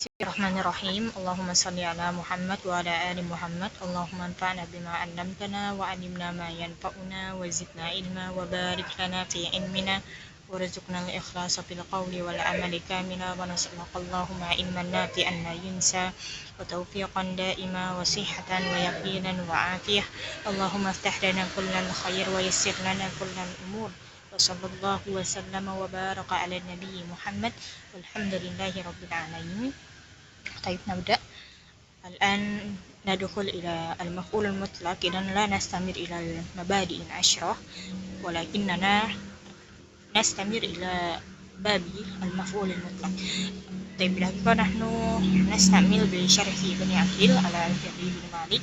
Bismillahirrahmanirrahim. Allahumma salli ala Muhammad wa ala ali Muhammad. Allahumma anfa'na bima 'allamtana wa 'allimna ma yanfa'una wa zidna ilma wa barik lana fi ilmina warzuqna al-ikhlasa fil qawli wal 'amali kamila wa nas'aluka Allahumma ilman nafi'an la yunsa wa tawfiqan da'ima wa sihhatan wa yaqinan wa 'afiyah. Allahumma iftah lana kullal khair wa yassir lana kullal umur. وصلى الله وسلم وبارك على النبي محمد والحمد لله رب العالمين. طيب نبدأ الآن. ندخل إلى المفعول المطلق. إذا لا نستمر إلى المبادئ العشرة ولكننا نستمر إلى باب المفعول المطلق. طيب نحن نستعمل بشرح ابن عقيل على الفعل بن مالك،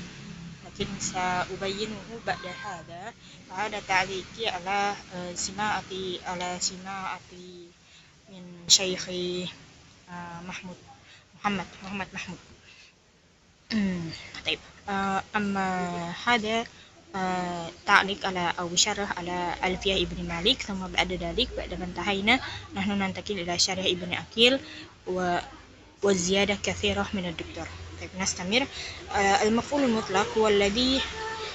لكن سأبينه بعد هذا. فهذا تعليقي على سماعتي من شيخ محمد محمود. طيب أما هذا تعليق على أو شرح على ألفية ابن مالك. ثم بعد ذلك بعد ما انتهينا نحن ننتقل إلى شرح ابن عقيل والزيادة كثيرة من الدكتور. طيب نستمر. المفعول المطلق هو الذي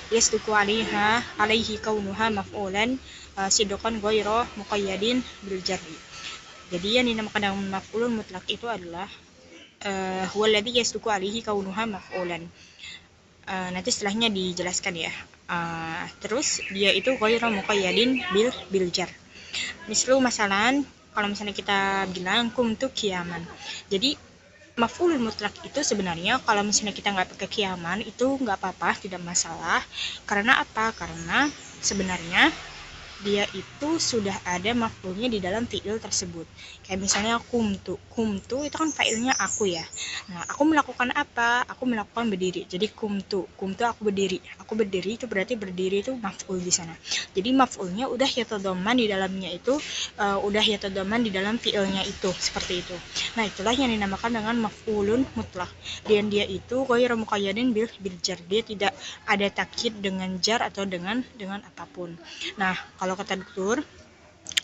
يصدق عليه كونها مفعولا صدقا غير مقيد بالجر. Jadi yang dinamakan dengan maf'ulun mutlak itu adalah huwaladzi yasduqu alaihi kaunuha maf'ulan. Nanti setelahnya dijelaskan ya. Terus dia itu ghairu muqayyadin bil jar. Misalan kalau misalnya kita bilang kumtu kiaman. Jadi maf'ulun mutlak itu sebenarnya kalau misalnya kita nggak pakai kiaman itu nggak apa-apa, tidak masalah. Karena apa? Karena sebenarnya dia itu sudah ada maf'ulnya di dalam fi'il tersebut. Kayak misalnya kumtu itu kan fa'ilnya aku ya. Nah, aku melakukan apa? Aku melakukan berdiri. Jadi kumtu aku berdiri itu berarti berdiri itu maf'ul di sana. Jadi maf'ulnya udah yatadamman di dalamnya itu udah yatadamman di dalam fi'ilnya itu, seperti itu. Nah, itulah yang dinamakan dengan maf'ulun mutlak. Dan dia itu ghairu muqayyadin bil jar. Dia tidak ada takkid dengan jar atau dengan apapun. Nah, kalau kata dokter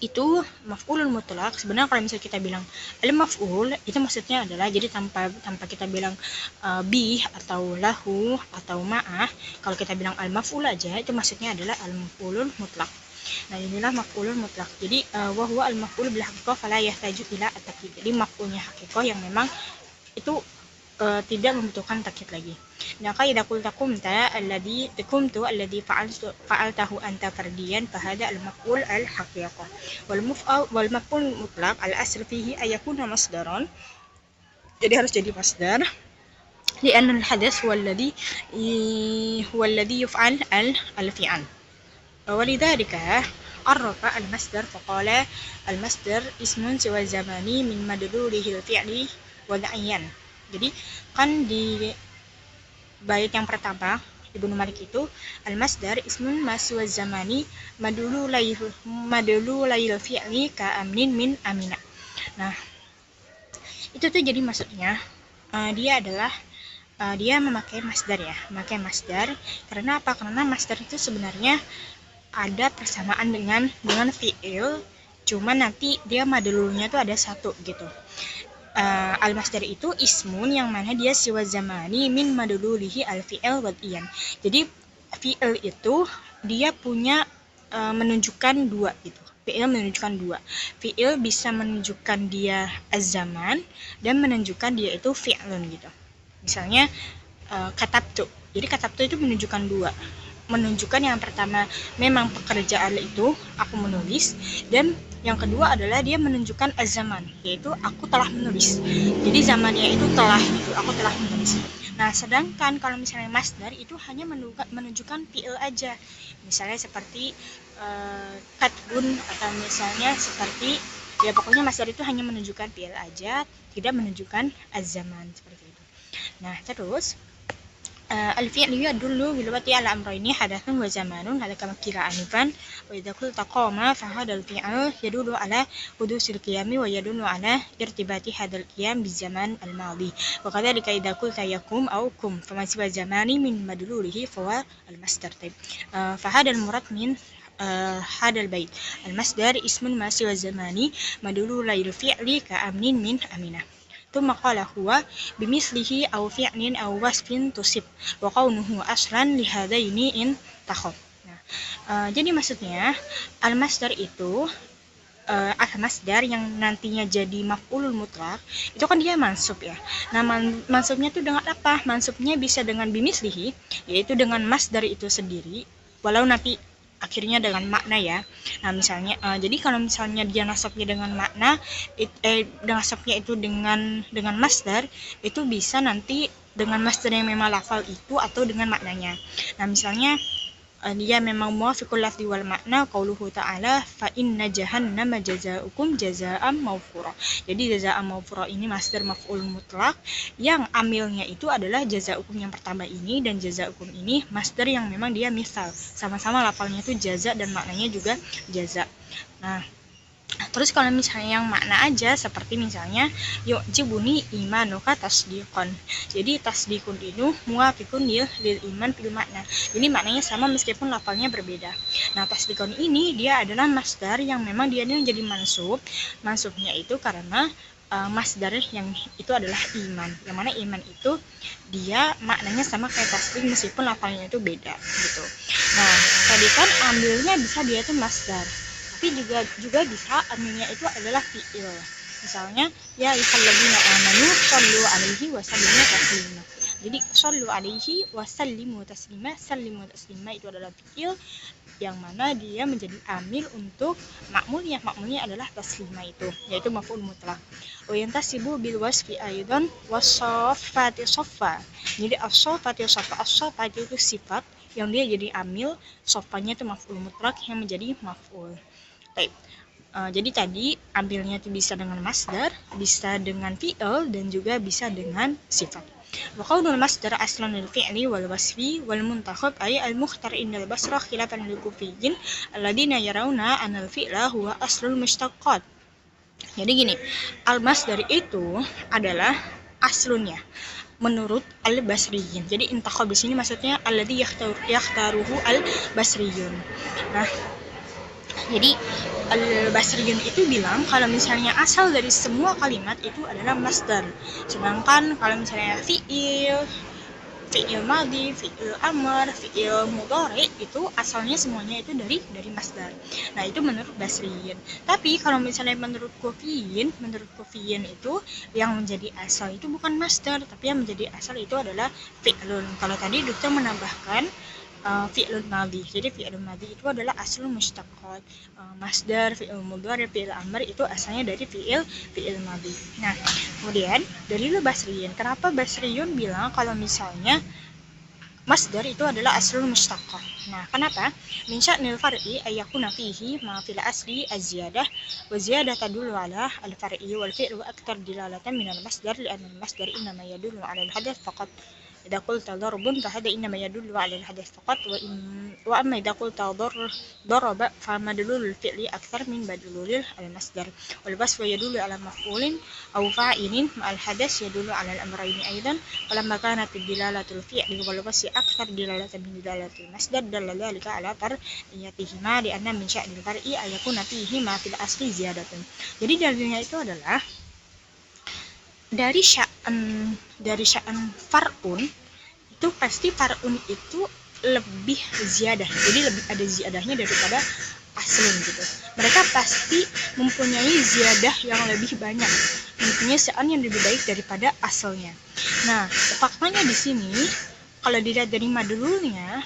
itu maf'ulun mutlak. Sebenarnya kalau misalnya kita bilang al-maf'ul itu maksudnya adalah jadi tanpa kita bilang bi atau lahu atau ma'ah, kalau kita bilang al-maf'ul aja itu maksudnya adalah al-maf'ulun mutlak. Nah, inilah maf'ulun mutlak. Jadi wa huwa al-maf'ul bil haqiqah fala yahtaju ila at-takyid. Jadi maf'ulnya haqiqah yang memang itu tidak membutuhkan takkid lagi. Nah, idza qulta qumta alladhi fa'altahu anta fardiyan fahada al-maf'ul al-haqiqah. Wal maf'ul mutlaq al-asl fihi ayakuna masdaran. Jadi harus jadi masdar. Li'anna al-hadath huwa alladhi yuf'al al-fi'al. Walidhalika arrafa al-masdar faqala al-masdar ismun siwa zamani min madlulihi al-fi'li wal 'ayyan. Jadi kan di bait yang pertama Ibnu Malik itu al-masdar ismun maswa zamani madulu layil fi'li ka amnin min amina. Nah, itu tuh jadi maksudnya dia adalah dia memakai masdar ya, memakai masdar. Karena apa? Karena masdar itu sebenarnya ada persamaan dengan fi'il, cuma nanti dia madlulnya tuh ada satu gitu. Al-masdar itu ismun yang mana dia siwa zamani min madlulihi al-fi'il wal iyan. Jadi fi'il itu dia punya menunjukkan dua gitu. Fi'il menunjukkan dua. Fi'il bisa menunjukkan dia az-zaman dan menunjukkan dia itu fi'lun gitu. Misalnya katabtu. Jadi katabtu itu menunjukkan dua. Menunjukkan yang pertama memang pekerjaan itu aku menulis, dan yang kedua adalah dia menunjukkan az-zaman, yaitu aku telah menulis. Jadi zamannya itu telah gitu, aku telah menulis. Nah, sedangkan kalau misalnya masdar itu hanya menunjukkan fi'il aja. Misalnya seperti katbun atau misalnya seperti ya pokoknya masdar itu hanya menunjukkan fi'il aja, tidak menunjukkan az-zaman seperti itu. Nah, terus الفعل يدل باللغة على أمرين حدث وزمان. هذا كما قيل آنفا. وإذا قلت قام فهذا الفعل يدل على حدوث القيام ويدل على ارتباط هذا القيام بالزمان الماضي. وكذلك إذا قلت يقوم أو قم فما سوى الزمان من مدلوله فهو المصدر. فهذا المراد من هذا البيت. المصدر اسم ما سوى الزمان مدلول الفعل كأمن من أمنة. thumma qala huwa bimislihi aw fi'lin aw wasfin tusib wa kaunuhu aslan li hadaini in takhab. Nah, jadi maksudnya al-masdar itu al-masdar yang nantinya jadi maf'ulul mutlak itu kan dia mansub ya. Nah, mansubnya tuh dengan apa? Mansubnya bisa dengan bimislihi, yaitu dengan masdar itu sendiri, walau nanti akhirnya dengan makna ya. Nah, misalnya jadi kalau misalnya dia nasabnya dengan makna nasabnya itu dengan masdar, itu bisa nanti dengan masdar yang memang lafal itu atau dengan maknanya. Nah, misalnya dia memang muwafiqul lafzi wal makna qauluhu ta'ala fa inna jahannama jazaa'ukum jazaa'an mawfura. Jadi jazaa'an mawfura ini masdar maf'ul mutlak yang amilnya itu adalah jazaa'ukum yang pertama ini, dan jazaa'ukum ini masdar yang memang dia misal sama-sama lafalnya itu jaza dan maknanya juga jaza. Nah, terus kalau misalnya yang makna aja seperti misalnya yu'jibuni imanuka tasdiqan. Jadi tasdiqun itu muwafiqun lil iman fil makna. Jadi maknanya sama meskipun lafalnya berbeda. Nah, tasdiqun ini dia adalah masdar yang memang dia ini menjadi mansub. Mansubnya itu karena masdar yang itu adalah iman. Yang mana iman itu dia maknanya sama kayak tasdiq meskipun lafalnya itu beda gitu. Nah, tadi kan ambilnya bisa dia itu masdar. Tapi juga bisa amilnya itu adalah fi'il. Misalnya ya ayyuhalladzina amanu shallu alaihi wa sallimu taslima. Jadi shallu alaihi wa sallimu taslima, sallimu taslima itu adalah fi'il yang mana dia menjadi amil untuk makmulnya. Makmulnya adalah taslima itu, yaitu maf'ul mutlak. Wa yantasibu bil wasfi aidan wasaffati saffa. Jadi as-saffati saffa, as-saffati itu sifat yang dia jadi amil, soffanya itu maf'ul mutlak yang menjadi maf'ul. Jadi tadi ambilnya itu bisa dengan masdar, bisa dengan fi'il, dan juga bisa dengan sifat. Wa qaulul masdar aslan lil fi'li wal wasfi wal muntakhab ay al mukhtar indal basrah khilafan lil kufiyyin alladziina yarawna anal fi'la huwa aslul mushtaqqat. Jadi gini, al masdar itu adalah aslunnya menurut al-basriyin. Jadi intakhab di sini maksudnya alladzi yakhtaruhu al-basriyun. Nah, jadi al-Basriyun itu bilang kalau misalnya asal dari semua kalimat itu adalah masdar. Sedangkan kalau misalnya fi'il madhi, fi'il amr, fi'il mudhari itu asalnya semuanya itu dari masdar. Nah, itu menurut Basriyun. Tapi kalau misalnya menurut Kufiyin itu yang menjadi asal itu bukan masdar, tapi yang menjadi asal itu adalah fi'lun. Kalau tadi dokter menambahkan fi'lun madhi. Jadi fi'lun madhi itu adalah aslul mushtaqqat. Masdar, fi'il mudhari, fi'il amr itu asalnya dari fi'il madhi. Nah, kemudian dari Basriyun. Kenapa Basriyun bilang kalau misalnya masdar itu adalah aslul mushtaqqah? Nah, kenapa? Min sya'nil far'i ay yakuna fihi ma fil asli az-ziyadah wa ziyadah tadullu ala al-far'i wal fi'lu akthar dilalatan min al-masdar li'anna al-masdar innama yadullu ala al-hadath faqat. إذا قلت ضرب فهذا إنما يدل على الحدث فقط وأما إذا قلت ضرب فمدلول الفعل أكثر من مدلول المصدر والوصف يدل على مفعول أو فاعل مع الحدث يدل على الأمرين أيضا ولما كانت دلالة الفعل والوصف أكثر دلالة من دلالة المصدر دل ذلك على فرعيتهما لأن من شأن الفرع أن يكون فيهما في الأصل زيادة. Jadi dalilnya itu adalah dari sya'an far'un itu pasti far'un itu lebih ziyadah, jadi lebih ada ziyadahnya daripada aslun gitu. Mereka pasti mempunyai ziyadah yang lebih banyak, mempunyai sya'an yang lebih baik daripada asalnya. Nah, faktanya di sini kalau dilihat dari madlulnya,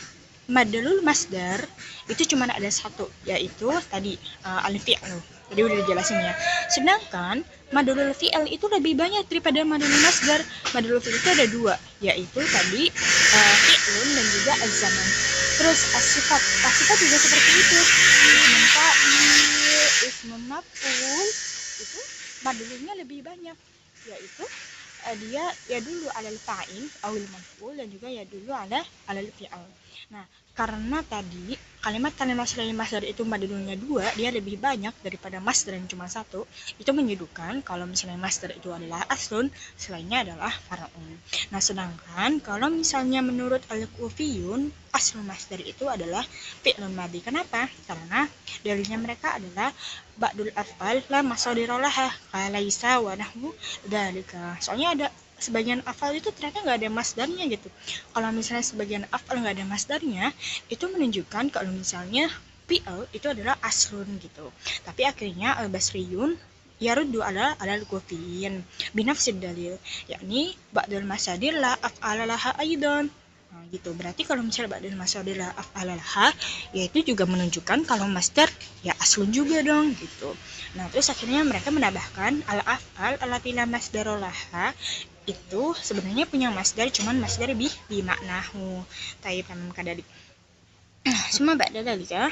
madlul masdar itu cuma ada satu, yaitu tadi al-fi'lu. Jadi udah dijelasin ya. Sedangkan madlul fi'il itu lebih banyak daripada madlul masdar. Madlul fi'il itu ada dua, yaitu tadi fi'lun dan juga az-zaman. Terus as-sifat juga seperti itu. Ismun fa'il, ismun maf'ul itu madlulnya lebih banyak, yaitu dia ya dulu alal fa'il awil maf'ul dan juga ya dulu alal fi'il. Nah, karena tadi kalimat-kalimat selain masdar itu madlulnya 2, dia lebih banyak daripada masdar yang cuma satu. Itu menunjukkan kalau misalnya masdar itu adalah aslun, selainnya adalah far'un. Nah, sedangkan kalau misalnya menurut al-Kufiyun, aslul masdar itu adalah fi'lun madhi. Kenapa? Karena dalilnya mereka adalah ba'dul af'al la masadira laha, kalaisa wa nahwu dzalika. Soalnya ada sebagian afal itu ternyata nggak ada masdarnya gitu. Kalau misalnya sebagian afal nggak ada masdarnya, itu menunjukkan kalau misalnya fi'il itu adalah aslun gitu. Tapi akhirnya al-Basriyun yaruddu ala al-Kufiyin binafsid dalil, yakni ba'dul masadir la af'ala laha aidan. Nah, gitu. Berarti kalau misalnya ba'dul masadir la af'ala laha, yaitu juga menunjukkan kalau masdar ya aslun juga dong gitu. Nah, terus akhirnya mereka menambahkan al-af'al allati la masdara laha itu sebenarnya punya masdar, cuman masdar bi maknahu. Taib tamam kadalik. Suma ba'da dalika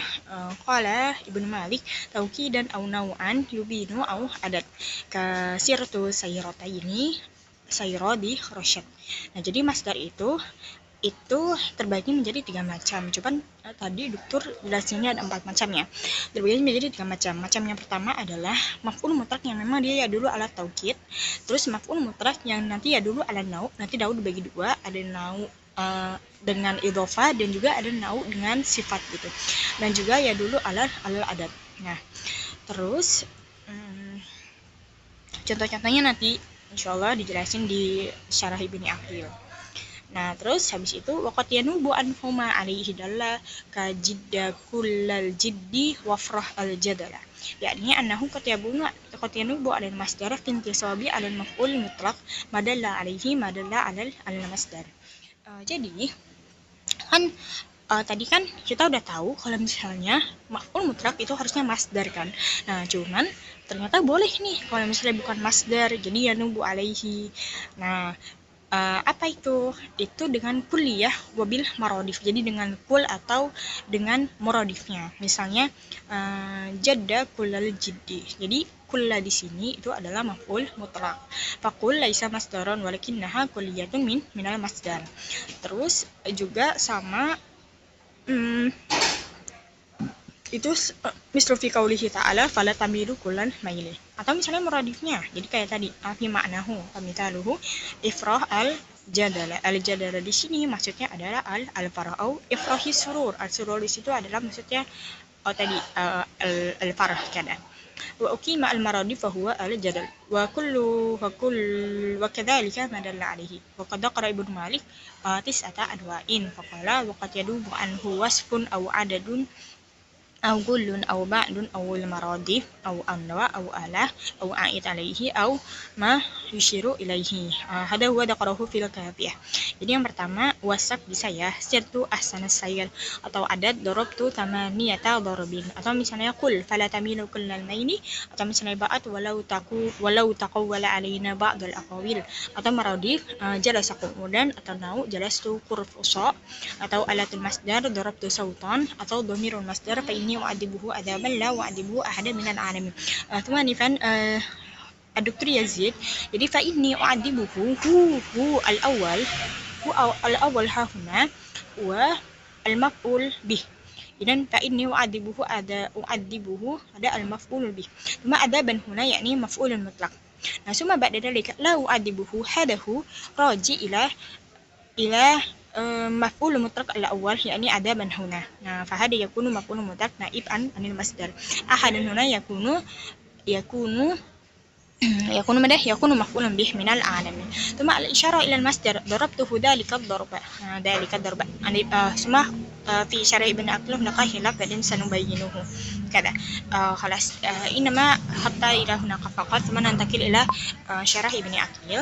qala Ibnu Malik taukidan au nau'an yubinu au adat ka sirtu sayrataini sayradi khasyat. Nah, jadi masdar itu terbagi menjadi 3 macam. Cuman tadi dokter jelasinnya ada 4 macamnya. Terbagi menjadi 3 macam. Macam yang pertama adalah maf'ul mutlak yang memang dia ya dulu ala taukid. Terus maf'ul mutlak yang nanti ya dulu ala nau. Nanti nau dibagi 2, ada nau dengan idhofah dan juga ada nau dengan sifat gitu. Dan juga ya dulu ala adat. Nah, terus contoh-contohnya nanti insyaallah dijelasin di syarah Ibnu Aqil. Nah, terus habis itu waqad yanubu anhuma alaihi dalla ka jidda kullal jiddi wafrah al jadala. Yakni annahu qad yanubu alal masdar fi intisabi alal maf'ul mutlaq madalla alaihi madalla alal masdar. Jadi kan tadi kan kita udah tahu kalau misalnya maf'ul mutlaq itu harusnya masdar kan. Nah, cuman ternyata boleh nih kalau misalnya bukan masdar, jadi yanubu alaihi. Nah, apa itu? Itu dengan kulliyah wabil marodif. Jadi dengan kul atau dengan muradifnya. Misalnya jadda kullal jiddi. Jadi kulla di sini itu adalah maf'ul mutlaq. Faqul laisa masdaron walakinnaha kulliyatun minal masdar. Terus juga sama itu mislu fi qaulihi ta'ala fala tamilu kullan maili. Atau misalnya muradifnya, jadi kayak tadi fi ma'nahu famitaluhu ifrah al jadala di sini maksudnya adalah al farau ifrahi surur. Al surur di situ adalah maksudnya tadi al farah kada. Wa uqima al maradif fa huwa al jadal wa kullu wa kadzalika ma dalla alaihi. Wa qad qara Ibnu Malik tis'ata anwa'in fa qala wa qad yadubu anhu wasfun aw adadun أو كل أو بعد أو المرادف أو أنواع أو آلة أو عائد عليه أو ما يشير إليه. هذا هو ذكره في الكافية. Jadi yang pertama wasaf bisa ya sirtu ahsana sayr atau adat darabtu tamaniyata darabin, atau misalnya kul fala tamilu kullal maili, atau misalnya ba'at walau taqawwala alaina ba'dul aqawil, atau maradif jalasa qu'udan, atau nau jalastu qurfusa, atau alatul masdar darabtu sautan, atau dhamirul masdar fa inni wa'adibuhu adaban la wa'adibuhu ahada minal alamin. Tumanifan Dr. Yazid, jadi fa inni u'adibuhu hu al-awwal hahuna wa al-maf'ul bih. Idan fa inni u'adibuhu ada al-maf'ul bih. Cuma adaban huna yakni maf'ulun mutlaq. Nah, summa ba'da dalika la u'adibuhu hadahu raji ila maf'ul mutlaq al-awwal yakni adaban huna. Nah, fa hada yakunu maf'ul mutlaq naib anil masdar. Ahadan huna yakunu مفعولا به من العالمين. ثم الإشارة إلى المصدر ضربته ذلك الضرب ثم في شرع ابن أقله لقى خلاف بعدين سنبينه كذا. خلاص إنما حتى إلى هناك فقط ثم ننتقل إلى شرح ابن أقيل.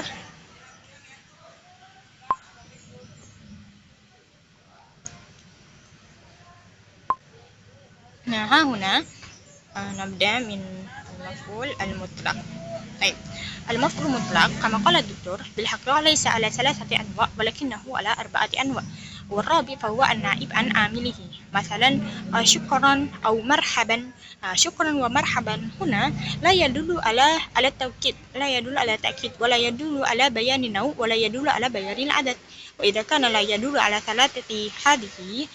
Nah, huna nabda min al-maf'ul al-mutlaq. طيب المفعول المطلق كما قال الدكتور بالحقيقة ليس على 3 أنواع ولكنه على 4 أنواع. والرابع فهو النائب عن عامله، مثلا شكرا أو مرحبا. شكرا ومرحبا هنا لا يدل على التوكيد، لا يدل على تأكيد، ولا يدل على بيان النوع، ولا يدل على بيان العدد. وإذا كان لا يدل على ثلاثة هذه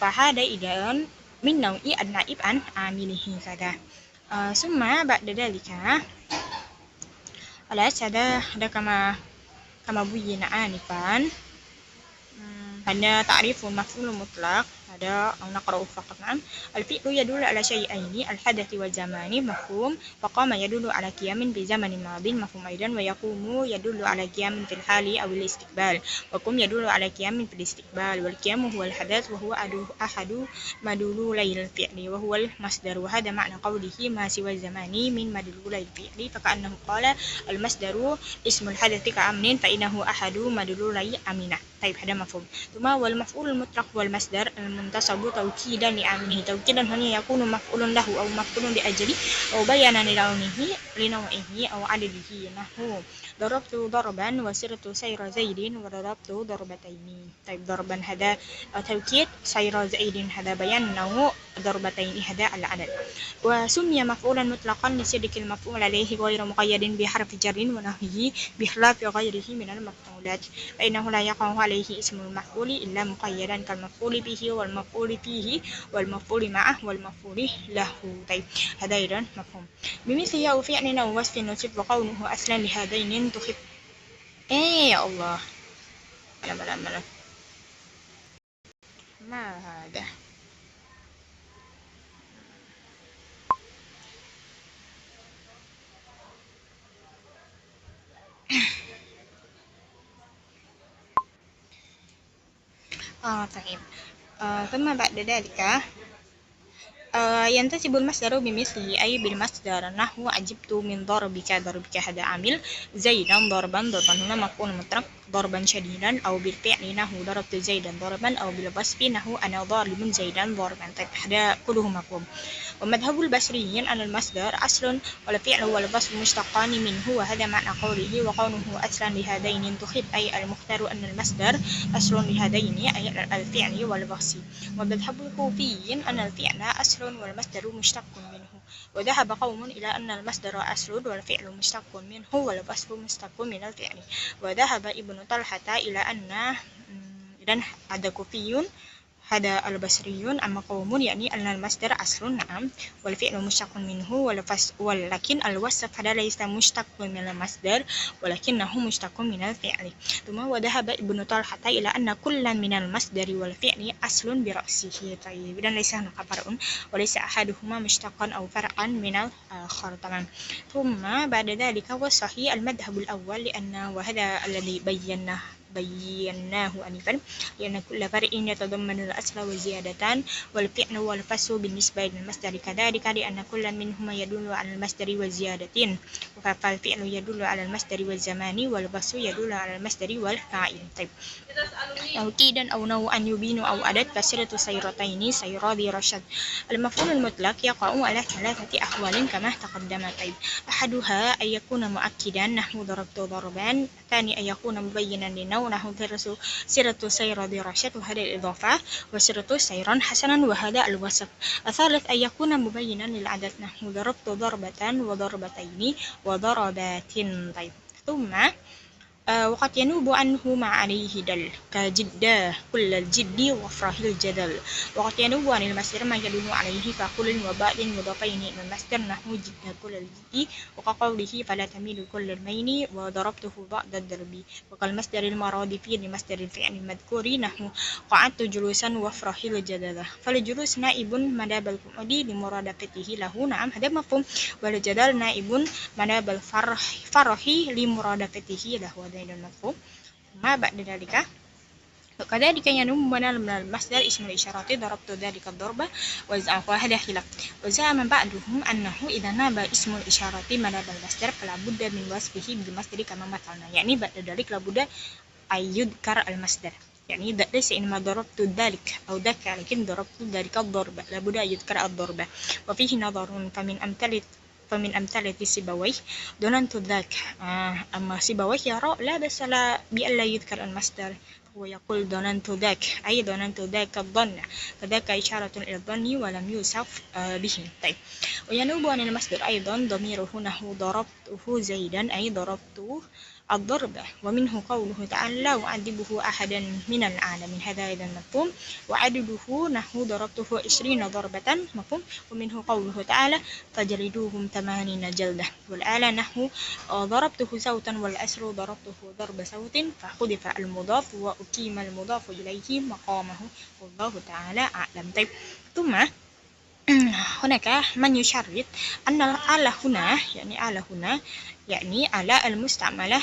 فهذا إذا من نوع النائب عن عامله كذا. ثم بعد ذلك هذا كما بين آنفا. هذا تعريف المفعول المطلق، هذا أو نقرأ فقط. نعم، الفعل يدل على شيئين، الحدث والزمان، مفهوم. فقام يدل على قيام بزمن ماض، مفهوم أيضا. ويقوم يدل على قيام في الحال أو الاستقبال، وقم يدل على قيام في الاستقبال. والقيام هو الحدث، وهو أحد مدلولي الفعل، وهو المصدر. وهذا معنى قوله ما سوى الزمان من مدلولي الفعل، فكأنه قال المصدر اسم الحدث كأمن فإنه أحد مدلولي أمنة. طيب، هذا مفهوم. ثم والمفعول المطلق والمصدر المنتصب توكيدا لعامله. توكيدا هنا يكون مفعول له أو مفعول لأجله أو بيانا لنوعه أو عدده. نحو ضربت ضربا وسرت سير زيد وضربت ضربتين. طيب، ضربا هذا توكيد، سير زيد هذا بيان نوع، ضربتين هذا العدد. وسمي مفعولا مطلقا لصدق المفعول عليه غير مقيد بحرف جر ونحوه، بخلاف غيره من المفعولات فإنه لا يقع عليه اسم المفعول إلا مقيدا كالمفعول به والمفعول فيه والمفعول معه والمفعول له. طيب، هذا أيضا مفهوم. بمثل أو فعل أو وصف نصب وقوله أصلا لهذين تخف. يا الله، ملا ما هذا. طيب. ثم بعد ذلك ينتسب المصدر بمثله أي بالمصدر. نحو عجبت من ضربك، ضربك هذا عامل، زيدا ضربا، ضربا هنا مفعول مطلق، ضربا شديدا، أو بالفعل نحو ضربت زيدا ضربا، أو بالوصف نحو أنا ضارب زيدا ضربا. طيب، هذا كله مفهوم. ومذهب البصريين أن المصدر أصل والفعل والوصف مشتقان منه، وهذا معنى قوله وقوله أصلا لهذين تخف، أي المختار أن المصدر أصل لهذين أي الفعل والوصف. ومذهب الكوفيين أن الفعل أصل والمصدر مشتق منه، وذهب قوم إلى أن المصدر أصل والفعل مشتق منه والوصف مشتق من الفعل. وذهب ابن طلحة إلى أن إذن هذا كوفي، هذا البصريون. أما قوم يعني أن المصدر أصل، نعم، والفعل مشتق منه ولكن الوصف هذا ليس مشتق من المصدر ولكنه مشتق من الفعل. ثم وذهب ابن طلحة إلى أن كل من المصدر والفعل أصل برأسه. طيب، إذن ليس هناك فرق وليس أحدهما مشتقا أو فرعا من الآخر. تمام. ثم بعد ذلك والصحيح المذهب الأول، وهذا الذي بيناه آنفا، لأن كل فرع يتضمن الأصل والزيادتان والفعل والفصل بالنسبة للمصدر كذلك، لأن كل منهما يدل على المصدر والزيادتين، فالفعل يدل على المصدر والزمان والفصل يدل على المصدر والفاعل. طيب، توكيدا أو نوعا يبين أو عدد كسرة سيرتين، سيرا ذي رشد. المفعول المطلق يقع على ثلاثة أحوال كما تقدم. طيب، أحدها أن يكون مؤكدا نحو ضربت ضربان، الثاني أن يكون مبينا للنوع نحو سيرة سير ذي رشد وهذا الإضافة، وسيرة سيرا حسنا وهذا الوصف. الثالث أن يكون مبينا للعدد نحو ضربت ضربة وضربتين وضربات. طيب، ثم وقد ينوب عنه ما عليه دل كجد كل الجد وافرح الجدل. وقد ينوب عن المصدر ما يدل عليه ككل وبعد مضافين إلى المصدر نحو جد كل الجد، وكقوله فلا تميل كل الميل وضربته بعد الضرب. وكالمصدر المرادف لمصدر الفعل المذكور نحو قعدت جلوسا وافرح الجدل. فالجلوس نائب مناب القعود لمرادفته له، نعم، هذا مفهوم. والجدل نائب مناب الفرح لمرادفته له، هذا المفهوم. ما بعد ذلك وكذلك ينم من المصدر اسم الإشارة ضربت ذلك الضربة، وهذا خلاف. وزعم بعضهم أنه إذا ناب اسم الإشارة مناب المصدر فلا بد من وصفه بالمصدر كما مثلنا، يعني بعد ذلك لابد أن يذكر المصدر، يعني ليس إنما ضربت ذلك أو ذاك، لكن ضربت ذلك الضربة لابد أن يذكر الضربة. وفيه نظر، فمن أمثلة فمن أمثلة سيبويه ظننت ذاك. أما سيبويه يرى لا بأس بألا يذكر المصدر، هو يقول ظننت ذاك أي ظننت ذاك الظن، فذاك إشارة إلى الظن ولم يوصف به. طيب، وينوب عن المصدر أيضا ضميره نحو ضربته زيدا أي ضربت الضرب، ومنه قوله تعالى لا أعذبه أحدا من العالمين، هذا أيضا مفهوم. وعدده نحو ضربته 20 ضربة، مفهوم. ومنه قوله تعالى فجلدوهم 80 جلدة. والآلة نحو ضربته صوتا، والأسر ضربته ضرب صوت، فحذف المضاف وأقيم المضاف إليه مقامه، والله تعالى أعلم. طيب، ثم هناك من يشرط أن الآلة هنا يعني آلة المستعملة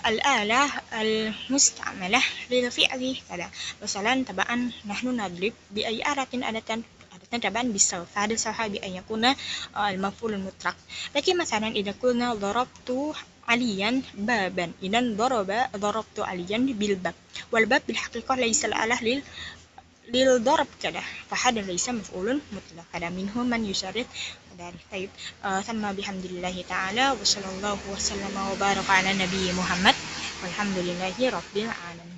الآلة المستعملة للفعل كذا. مثلا طبعا نحن نضرب بأي آلة أداة طبعا بالسوف، فهذا السوف بأن يكون المفعول المطلق. لكن مثلا إذا قلنا ضربت عليا بابا، إذا ضربت عليا بالباب، والباب بالحقيقة ليس الآلة للضرب كذا، فهذا ليس مفعول مطلق، هذا منهم من يشرط ذلك. طيب، ثم بحمد الله تعالى وصلى الله وسلم وبارك على نبي محمد والحمد لله رب العالمين.